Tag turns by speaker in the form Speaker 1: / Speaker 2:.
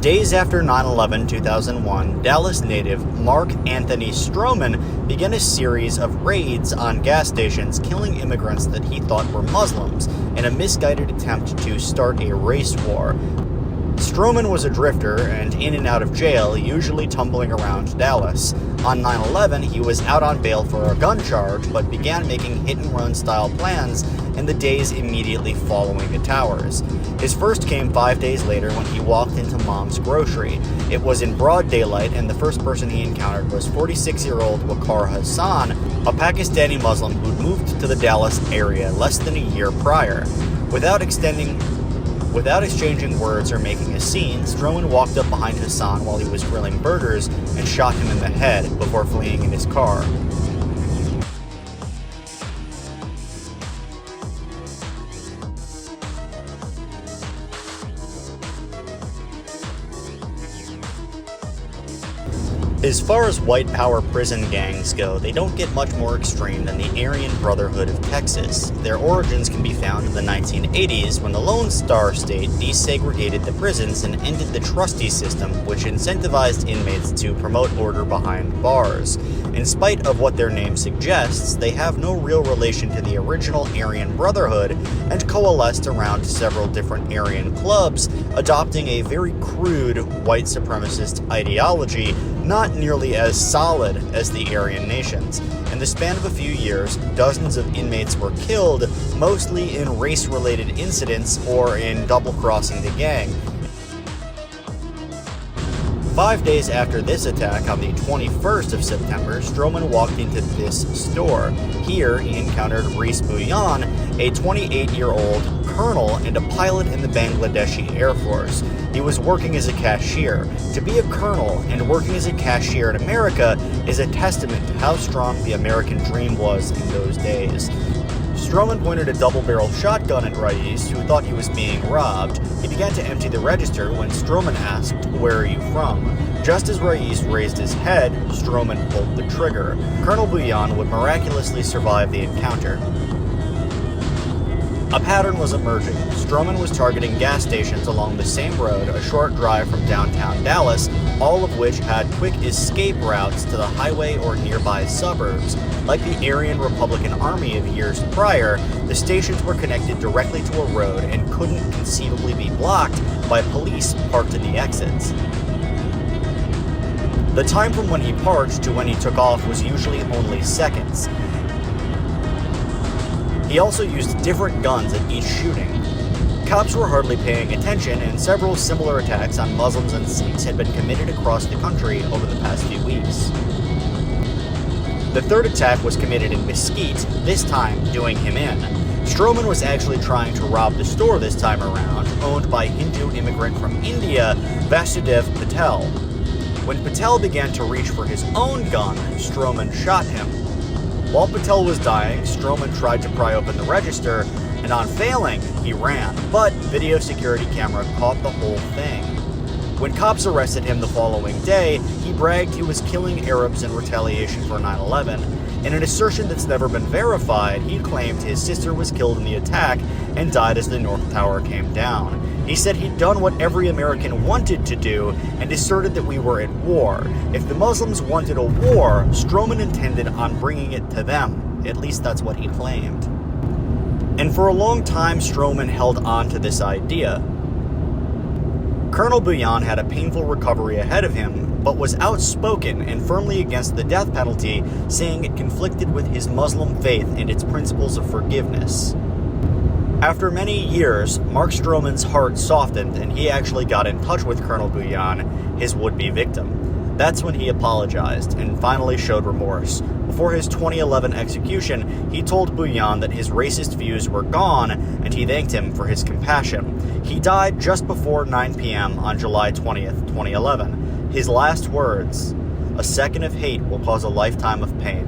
Speaker 1: Days after 9/11/2001, Dallas native Mark Anthony Stroman began a series of raids on gas stations, killing immigrants that he thought were Muslims in a misguided attempt to start a race war. Stroman was a drifter and in and out of jail, usually tumbling around Dallas. On 9/11, he was out on bail for a gun charge, but began making hit-and-run style plans in the days immediately following the towers. His first came 5 days later when he walked into Mom's Grocery. It was in broad daylight, and the first person he encountered was 46-year-old Waqar Hassan, a Pakistani Muslim who'd moved to the Dallas area less than a year prior. Without exchanging words or making a scene, Stroman walked up behind Hassan while he was grilling burgers and shot him in the head before fleeing in his car. As far as white power prison gangs go, they don't get much more extreme than the Aryan Brotherhood of Texas. Their origins can be found in the 1980s when the Lone Star State desegregated the prisons and ended the trustee system, which incentivized inmates to promote order behind bars. In spite of what their name suggests, they have no real relation to the original Aryan Brotherhood and coalesced around several different Aryan clubs, adopting a very crude white supremacist ideology, not nearly as solid as the Aryan nations. In the span of a few years, dozens of inmates were killed, mostly in race-related incidents or in double-crossing the gang. 5 days after this attack, on the 21st of September, Stroman walked into this store. Here, he encountered Reese Bhuyan, a 28-year-old colonel and a pilot in the Bangladeshi Air Force. He was working as a cashier. To be a colonel and working as a cashier in America is a testament to how strong the American dream was in those days. Stroman pointed a double-barreled shotgun at Rais, who thought he was being robbed. He began to empty the register when Stroman asked, "Where are you from?" Just as Rais raised his head, Stroman pulled the trigger. Colonel Bhuyan would miraculously survive the encounter. A pattern was emerging. Stroman was targeting gas stations along the same road, a short drive from downtown Dallas, all of which had quick escape routes to the highway or nearby suburbs. Like the Aryan Republican Army of years prior, the stations were connected directly to a road and couldn't conceivably be blocked by police parked in the exits. The time from when he parked to when he took off was usually only seconds. He also used different guns at each shooting. Cops were hardly paying attention, and several similar attacks on Muslims and Sikhs had been committed across the country over the past few weeks. The third attack was committed in Mesquite, this time doing him in. Stroman was actually trying to rob the store this time around, owned by Hindu immigrant from India, Vasudev Patel. When Patel began to reach for his own gun, Stroman shot him. While Patel was dying, Stroman tried to pry open the register, and on failing, he ran. But video security camera caught the whole thing. When cops arrested him the following day, he bragged he was killing Arabs in retaliation for 9/11. In an assertion that's never been verified, he claimed his sister was killed in the attack and died as the North Tower came down. He said he'd done what every American wanted to do and asserted that we were at war. If the Muslims wanted a war, Stroman intended on bringing it to them. At least that's what he claimed. And for a long time, Stroman held on to this idea. Colonel Bhuyan had a painful recovery ahead of him, but was outspoken and firmly against the death penalty, saying it conflicted with his Muslim faith and its principles of forgiveness. After many years, Mark Stroman's heart softened and he actually got in touch with Colonel Bhuyan, his would-be victim. That's when he apologized and finally showed remorse. Before his 2011 execution, he told Bhuyan that his racist views were gone and he thanked him for his compassion. He died just before 9 p.m. on July 20th, 2011. His last words, "A second of hate will cause a lifetime of pain."